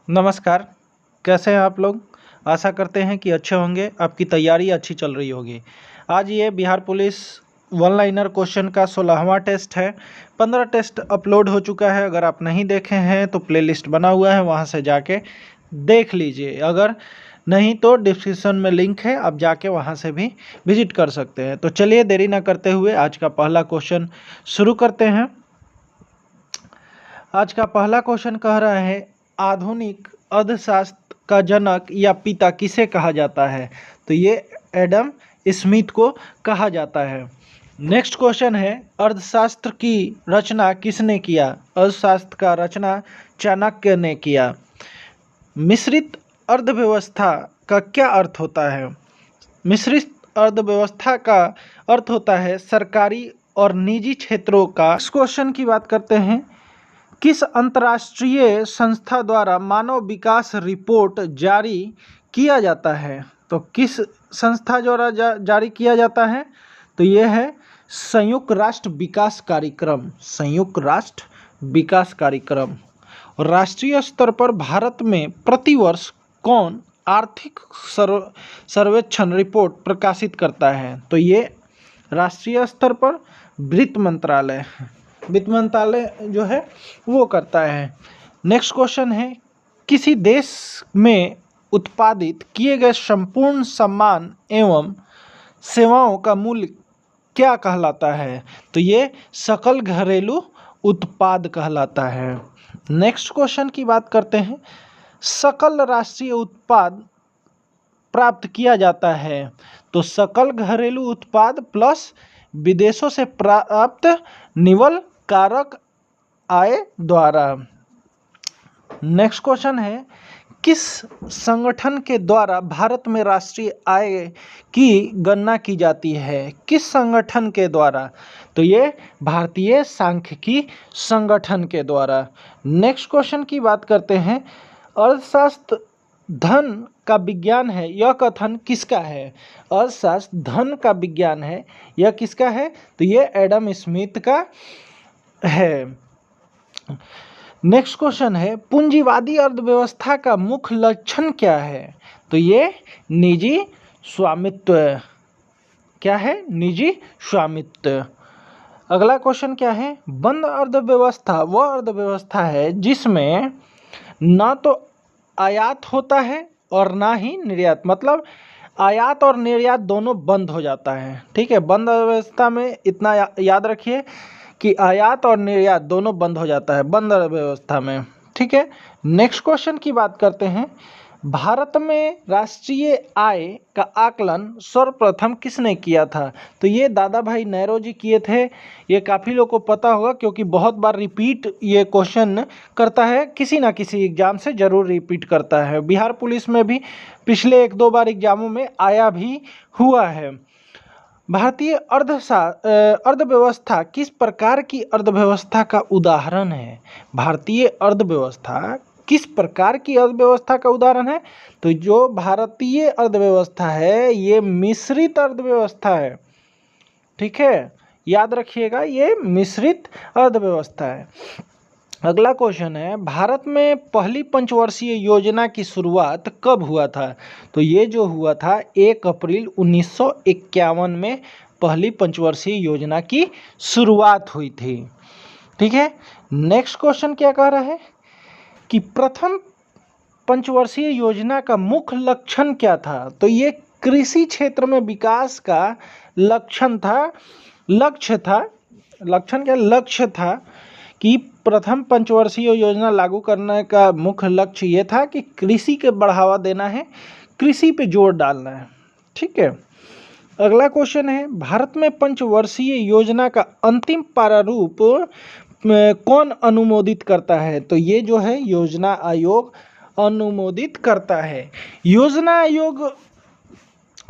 नमस्कार, कैसे हैं आप लोग? आशा करते हैं कि अच्छे होंगे, आपकी तैयारी अच्छी चल रही होगी। आज ये Bihar police one liner question का 16वां टेस्ट है। 15 टेस्ट अपलोड हो चुका है। अगर आप नहीं देखे हैं तो प्लेलिस्ट बना हुआ है, वहाँ से जाके देख लीजिए। अगर नहीं तो डिस्क्रिप्शन में लिंक है, आप जाके वहाँ से भी विजिट कर सकते हैं। तो चलिए देरी ना करते हुए आज का पहला क्वेश्चन शुरू करते हैं। आज का पहला क्वेश्चन कह रहा है, आधुनिक अर्थशास्त्र का जनक या पिता किसे कहा जाता है? तो ये एडम स्मिथ को कहा जाता है। नेक्स्ट क्वेश्चन है, अर्थशास्त्र की रचना किसने किया? अर्थशास्त्र का रचना चाणक्य ने किया। मिश्रित अर्थव्यवस्था का क्या अर्थ होता है? मिश्रित अर्थव्यवस्था का अर्थ होता है सरकारी और निजी क्षेत्रों का। इस क्वेश्चन की बात करते हैं, किस अंतर्राष्ट्रीय संस्था द्वारा मानव विकास रिपोर्ट जारी किया जाता है? तो किस संस्था द्वारा जारी किया जाता है? तो यह है संयुक्त राष्ट्र विकास कार्यक्रम। संयुक्त राष्ट्र विकास कार्यक्रम। राष्ट्रीय स्तर पर भारत में प्रतिवर्ष कौन आर्थिक सर्वेक्षण रिपोर्ट प्रकाशित करता है? तो ये राष्ट्रीय स्तर पर वित्त मंत्रालय जो है वो करता है। नेक्स्ट क्वेश्चन है, किसी देश में उत्पादित किए गए संपूर्ण सामान एवं सेवाओं का मूल्य क्या कहलाता है? तो ये सकल घरेलू उत्पाद कहलाता है। नेक्स्ट क्वेश्चन की बात करते हैं, सकल राष्ट्रीय उत्पाद प्राप्त किया जाता है। तो सकल घरेलू उत्पाद प्लस विदेशों से प्राप्त निवल कारक आय द्वारा। नेक्स्ट क्वेश्चन है, किस संगठन के द्वारा भारत में राष्ट्रीय आय की गणना की जाती है? किस संगठन के द्वारा? तो ये भारतीय सांख्यिकी संगठन के द्वारा। नेक्स्ट क्वेश्चन की बात करते हैं, अर्थशास्त्र धन का विज्ञान है, यह कथन किसका है? अर्थशास्त्र धन का विज्ञान है, यह किसका है? तो ये एडम स्मिथ का है। नेक्स्ट क्वेश्चन है, पूंजीवादी अर्थव्यवस्था का मुख्य लक्षण क्या है? तो ये निजी स्वामित्व। क्या है? निजी स्वामित्व। अगला क्वेश्चन क्या है, बंद अर्थव्यवस्था वह अर्थव्यवस्था है जिसमें ना तो आयात होता है और ना ही निर्यात, मतलब आयात और निर्यात दोनों बंद हो जाता है। ठीक है, बंद अर्थव्यवस्था में इतना याद रखिए कि आयात और निर्यात दोनों बंद हो जाता है बंद अर्थव्यवस्था में। ठीक है, नेक्स्ट क्वेश्चन की बात करते हैं, भारत में राष्ट्रीय आय का आकलन सर्वप्रथम किसने किया था? तो ये दादा भाई नौरोजी जी किए थे। ये काफ़ी लोग को पता होगा क्योंकि बहुत बार रिपीट ये क्वेश्चन करता है, किसी ना किसी एग्जाम से ज़रूर रिपीट करता है। बिहार पुलिस में भी पिछले 1-2 बार एग्जामों में आया भी हुआ है। भारतीय अर्थव्यवस्था किस प्रकार की अर्थव्यवस्था का उदाहरण है? भारतीय अर्थव्यवस्था किस प्रकार की अर्थव्यवस्था का उदाहरण है? तो जो भारतीय अर्थव्यवस्था है ये मिश्रित अर्थव्यवस्था है। ठीक है, याद रखिएगा, ये मिश्रित अर्थव्यवस्था है। अगला क्वेश्चन है, भारत में पहली पंचवर्षीय योजना की शुरुआत कब हुआ था? तो ये जो हुआ था 1 अप्रैल 1951 में पहली पंचवर्षीय योजना की शुरुआत हुई थी। ठीक है, नेक्स्ट क्वेश्चन क्या कह रहा है कि प्रथम पंचवर्षीय योजना का मुख्य लक्षण क्या था? तो ये कृषि क्षेत्र में विकास का लक्षण था कि प्रथम पंचवर्षीय योजना लागू करने का मुख्य लक्ष्य ये था कि कृषि के बढ़ावा देना है, कृषि पे जोर डालना है। ठीक है, अगला क्वेश्चन है, भारत में पंचवर्षीय योजना का अंतिम प्रारूप कौन अनुमोदित करता है? तो ये जो है योजना आयोग अनुमोदित करता है। योजना आयोग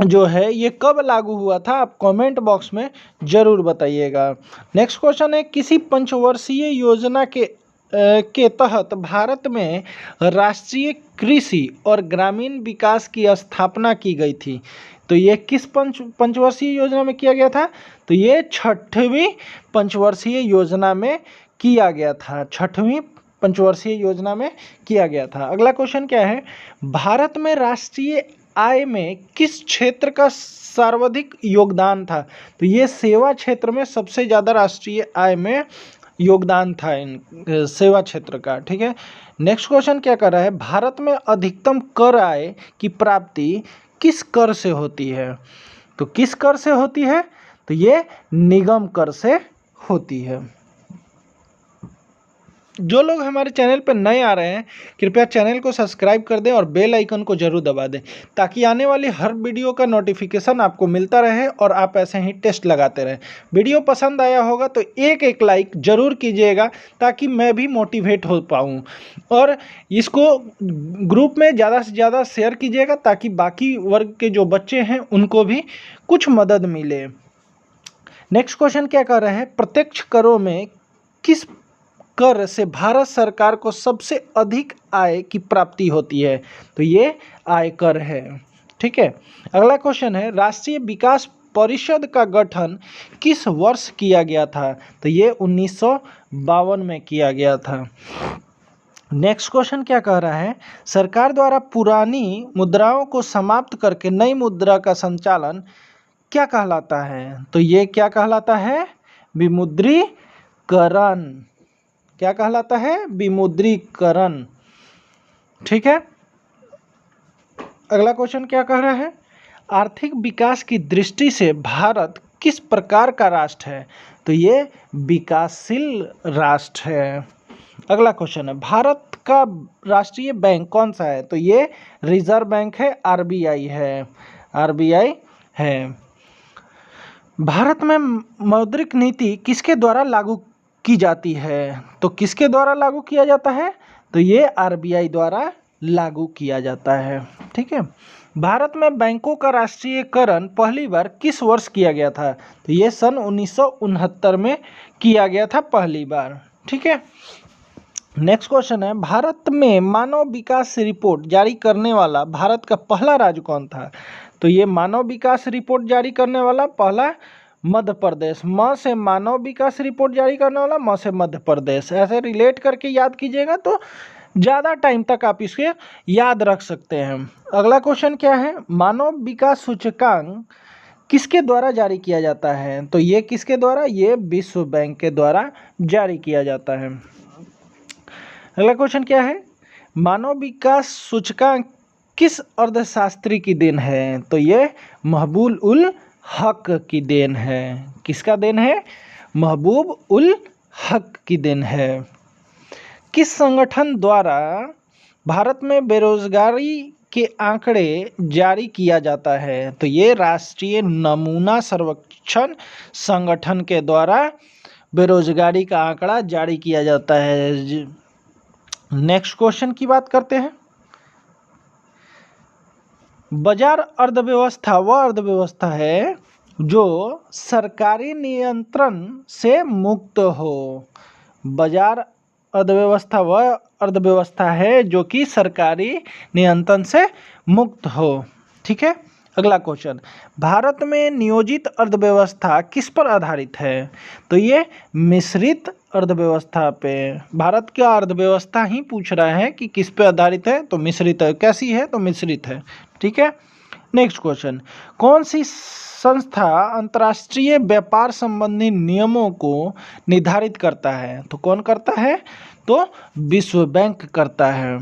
जो है ये कब लागू हुआ था, आप कमेंट बॉक्स में ज़रूर बताइएगा। नेक्स्ट क्वेश्चन है, किसी पंचवर्षीय योजना के तहत भारत में राष्ट्रीय कृषि और ग्रामीण विकास की स्थापना की गई थी? तो ये किस पंचवर्षीय योजना में किया गया था? तो ये 6वीं पंचवर्षीय योजना में किया गया था। 6वीं पंचवर्षीय योजना में किया गया था। अगला क्वेश्चन क्या है, भारत में राष्ट्रीय आय में किस क्षेत्र का सर्वाधिक योगदान था? तो ये सेवा क्षेत्र में सबसे ज़्यादा राष्ट्रीय आय में योगदान था इन सेवा क्षेत्र का। ठीक है, नेक्स्ट क्वेश्चन क्या कर रहा है, भारत में अधिकतम कर आय की प्राप्ति किस कर से होती है? तो किस कर से होती है? तो ये निगम कर से होती है। जो लोग हमारे चैनल पर नए आ रहे हैं कृपया चैनल को सब्सक्राइब कर दें और बेल आइकन को जरूर दबा दें ताकि आने वाली हर वीडियो का नोटिफिकेशन आपको मिलता रहे और आप ऐसे ही टेस्ट लगाते रहें। वीडियो पसंद आया होगा तो एक लाइक ज़रूर कीजिएगा ताकि मैं भी मोटिवेट हो पाऊँ, और इसको ग्रुप में ज़्यादा से ज़्यादा शेयर कीजिएगा ताकि बाकी वर्ग के जो बच्चे हैं उनको भी कुछ मदद मिले। नेक्स्ट क्वेश्चन क्या कर रहे हैं, प्रत्यक्ष करों में किस कर से भारत सरकार को सबसे अधिक आय की प्राप्ति होती है? तो ये आयकर है। ठीक है, अगला क्वेश्चन है, राष्ट्रीय विकास परिषद का गठन किस वर्ष किया गया था? तो ये 1952 में किया गया था। नेक्स्ट क्वेश्चन क्या कह रहा है, सरकार द्वारा पुरानी मुद्राओं को समाप्त करके नई मुद्रा का संचालन क्या कहलाता है? तो ये क्या कहलाता है? विमुद्रीकरण। क्या कहलाता है? विमुद्रीकरण। ठीक है, अगला क्वेश्चन क्या कह रहा है, आर्थिक विकास की दृष्टि से भारत किस प्रकार का राष्ट्र है? तो ये विकासशील राष्ट्र है। अगला क्वेश्चन है, भारत का राष्ट्रीय बैंक कौन सा है? तो ये रिजर्व बैंक है, आरबीआई है, आरबीआई है। भारत में मौद्रिक नीति किसके द्वारा लागू की जाती है? तो किसके द्वारा लागू किया जाता है? तो ये आरबीआई द्वारा लागू किया जाता है। ठीक है, भारत में बैंकों का राष्ट्रीयकरण पहली बार किस वर्ष किया गया था? तो ये सन 1969 में किया गया था पहली बार। ठीक है, नेक्स्ट क्वेश्चन है, भारत में मानव विकास रिपोर्ट जारी करने वाला भारत का पहला राज्य कौन था? तो ये मानव विकास रिपोर्ट जारी करने वाला पहला मध्य प्रदेश। म से मानव विकास रिपोर्ट जारी करने वाला, म से मध्य प्रदेश। ऐसे रिलेट करके याद कीजिएगा तो ज़्यादा टाइम तक आप इसके याद रख सकते हैं। अगला क्वेश्चन क्या है, मानव विकास सूचकांक किसके द्वारा जारी किया जाता है? तो ये किसके द्वारा? ये विश्व बैंक के द्वारा जारी किया जाता है। अगला क्वेश्चन क्या है, मानव विकास सूचकांक किस अर्थशास्त्री की देन है? तो ये महबूब उल हक की देन है। किसका देन है? महबूब उल हक की देन है। किस संगठन द्वारा भारत में बेरोजगारी के आंकड़े जारी किया जाता है? तो ये राष्ट्रीय नमूना सर्वेक्षण संगठन के द्वारा बेरोजगारी का आंकड़ा जारी किया जाता है। नेक्स्ट क्वेश्चन की बात करते हैं, बाजार अर्थव्यवस्था वह अर्थव्यवस्था है जो सरकारी नियंत्रण से मुक्त हो। बाजार अर्थव्यवस्था वह अर्थव्यवस्था है जो कि सरकारी नियंत्रण से मुक्त हो। ठीक है, अगला क्वेश्चन, भारत में नियोजित अर्थव्यवस्था किस पर आधारित है? तो ये मिश्रित अर्थव्यवस्था पे। भारत का अर्थव्यवस्था ही पूछ रहा है कि किस पे आधारित है, तो मिश्रित है। कैसी है? तो मिश्रित है। ठीक है, नेक्स्ट क्वेश्चन, कौन सी संस्था अंतर्राष्ट्रीय व्यापार संबंधी नियमों को निर्धारित करता है? तो कौन करता है? तो विश्व बैंक करता है।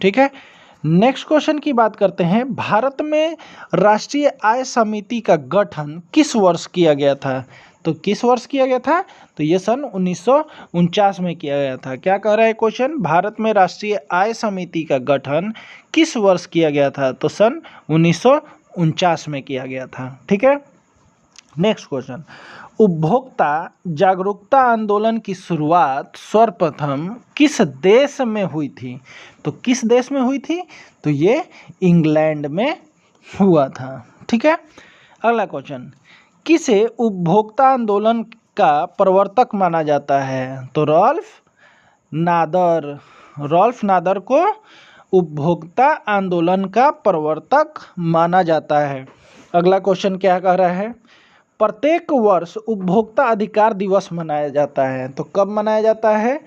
ठीक है, नेक्स्ट क्वेश्चन की बात करते हैं, भारत में राष्ट्रीय आय समिति का गठन किस वर्ष किया गया था? तो किस वर्ष किया गया था? तो ये सन 1949 में किया गया था। क्या कह रहा है क्वेश्चन, भारत में राष्ट्रीय आय समिति का गठन किस वर्ष किया गया था? तो सन 1949 में किया गया था। ठीक है, नेक्स्ट क्वेश्चन, उपभोक्ता जागरूकता आंदोलन की शुरुआत सर्वप्रथम किस देश में हुई थी? तो किस देश में हुई थी? तो ये इंग्लैंड में हुआ था। ठीक है, अगला क्वेश्चन, किसे उपभोक्ता आंदोलन का प्रवर्तक माना जाता है? तो रॉल्फ नादर को उपभोक्ता आंदोलन का प्रवर्तक माना जाता है। अगला क्वेश्चन क्या कह रहा है, प्रत्येक वर्ष उपभोक्ता अधिकार दिवस मनाया जाता है। तो कब मनाया जाता है?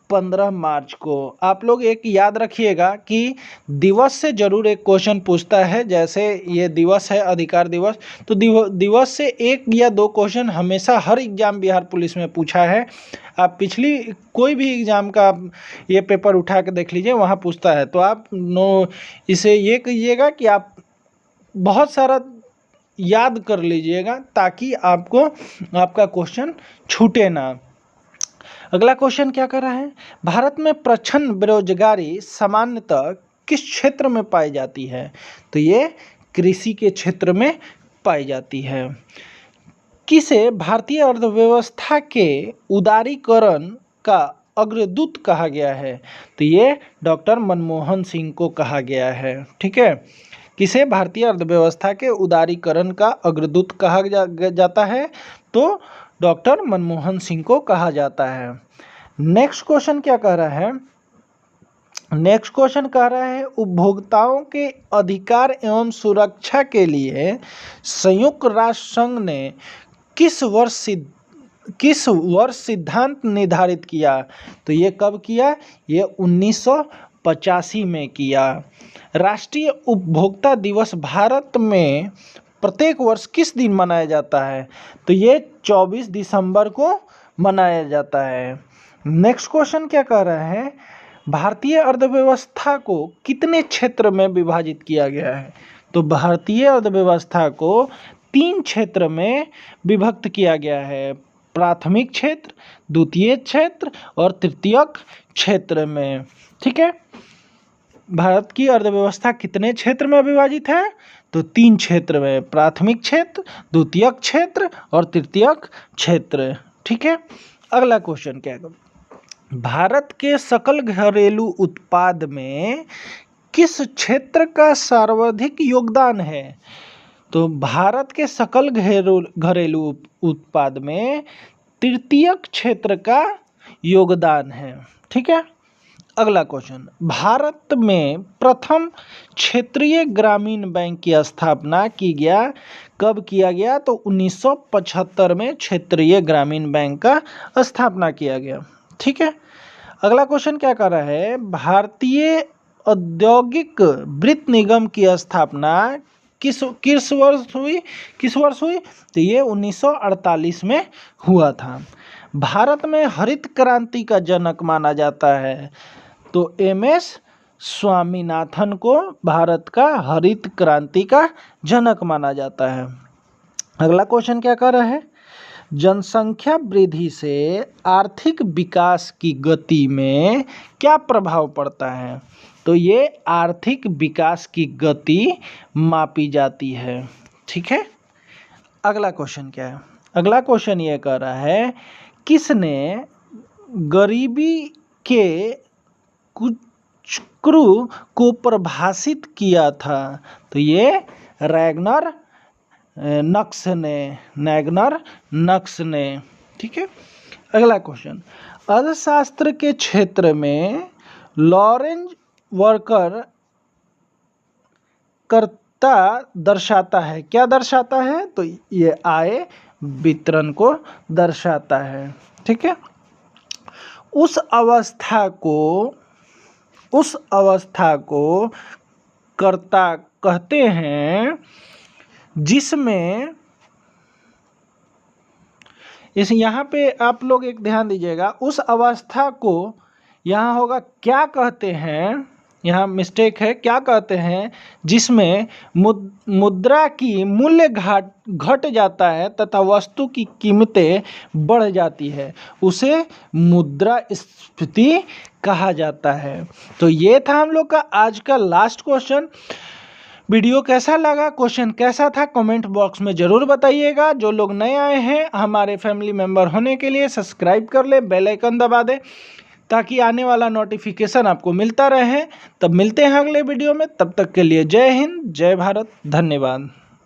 15 मार्च को। आप लोग एक याद रखिएगा कि दिवस से जरूर एक क्वेश्चन पूछता है, जैसे ये दिवस है अधिकार दिवस, तो दिवस से 1 या 2 क्वेश्चन हमेशा हर एग्जाम बिहार पुलिस में पूछा है। आप पिछली कोई भी एग्जाम का ये पेपर उठा के देख लीजिए, वहाँ पूछता है। तो आप इसे ये कीजिएगा कि आप बहुत सारा याद कर लीजिएगा ताकि आपको आपका क्वेश्चन छूटे ना। अगला क्वेश्चन क्या कर रहा है, भारत में प्रच्छन्न बेरोजगारी सामान्यतः किस क्षेत्र में पाई जाती है? तो ये कृषि के क्षेत्र में पाई जाती है। किसे भारतीय अर्थव्यवस्था के उदारीकरण का अग्रदूत कहा गया है? तो ये डॉक्टर मनमोहन सिंह को कहा गया है। ठीक है, किसे भारतीय अर्थव्यवस्था के उदारीकरण का अग्रदूत कहा जाता है? तो डॉक्टर मनमोहन सिंह को कहा जाता है। नेक्स्ट क्वेश्चन क्या कह रहा है, नेक्स्ट क्वेश्चन कह रहा है उपभोक्ताओं के अधिकार एवं सुरक्षा के लिए संयुक्त राष्ट्र संघ ने किस वर्ष सिद्धांत निर्धारित किया? तो ये कब किया? ये 1985 में किया। राष्ट्रीय उपभोक्ता दिवस भारत में प्रत्येक वर्ष किस दिन मनाया जाता है? तो ये 24 दिसंबर को मनाया जाता है। नेक्स्ट क्वेश्चन क्या कह रहा है, भारतीय अर्थव्यवस्था को कितने क्षेत्र में विभाजित किया गया है? तो भारतीय अर्थव्यवस्था को 3 क्षेत्र में विभक्त किया गया है, प्राथमिक क्षेत्र, द्वितीय क्षेत्र और तृतीयक क्षेत्र में। ठीक है, भारत की अर्थव्यवस्था कितने क्षेत्र में विभाजित है? तो 3 क्षेत्र में, प्राथमिक क्षेत्र, द्वितीयक क्षेत्र और तृतीयक क्षेत्र। ठीक है, अगला क्वेश्चन क्या है, भारत के सकल घरेलू उत्पाद में किस क्षेत्र का सर्वाधिक योगदान है? तो भारत के सकल घरेलू उत्पाद में तृतीयक क्षेत्र का योगदान है। ठीक है, अगला क्वेश्चन, भारत में प्रथम क्षेत्रीय ग्रामीण बैंक की स्थापना की गया, कब किया गया? तो 1975 में क्षेत्रीय ग्रामीण बैंक का स्थापना किया गया। ठीक है, अगला क्वेश्चन क्या कर रहा है, भारतीय औद्योगिक वित्त निगम की स्थापना किस वर्ष हुई? तो ये 1948 में हुआ था। भारत में हरित क्रांति का जनक माना जाता है, तो MS स्वामीनाथन को भारत का हरित क्रांति का जनक माना जाता है। अगला क्वेश्चन क्या कर रहा है, जनसंख्या वृद्धि से आर्थिक विकास की गति में क्या प्रभाव पड़ता है? तो ये आर्थिक विकास की गति मापी जाती है। ठीक है, अगला क्वेश्चन क्या है, अगला क्वेश्चन ये कह रहा है, किसने गरीबी के कुचक्रू को परिभाषित किया था? तो ये रैगनर नक्स ने। ठीक है, अगला क्वेश्चन, अर्थशास्त्र के क्षेत्र में लॉरेंज वर्कर कर्ता दर्शाता है, क्या दर्शाता है? तो ये आय वितरण को दर्शाता है। ठीक है, उस अवस्था को कर्ता कहते हैं जिसमें इस यहाँ पे आप लोग एक ध्यान दीजिएगा, उस अवस्था को यहाँ होगा क्या कहते हैं, यहाँ मिस्टेक है, क्या कहते हैं जिसमें मुद्रा की मूल्य घट जाता है तथा वस्तु की कीमतें बढ़ जाती है, उसे मुद्रास्फीति कहा जाता है। तो ये था हम लोग का आज का लास्ट क्वेश्चन। वीडियो कैसा लगा, क्वेश्चन कैसा था, कमेंट बॉक्स में ज़रूर बताइएगा। जो लोग नए आए हैं हमारे फैमिली मेंबर होने के लिए सब्सक्राइब कर ले, बेल आइकन दबा दे ताकि आने वाला नोटिफिकेशन आपको मिलता रहे। तब मिलते हैं अगले वीडियो में, तब तक के लिए जय हिंद, जय भारत, धन्यवाद।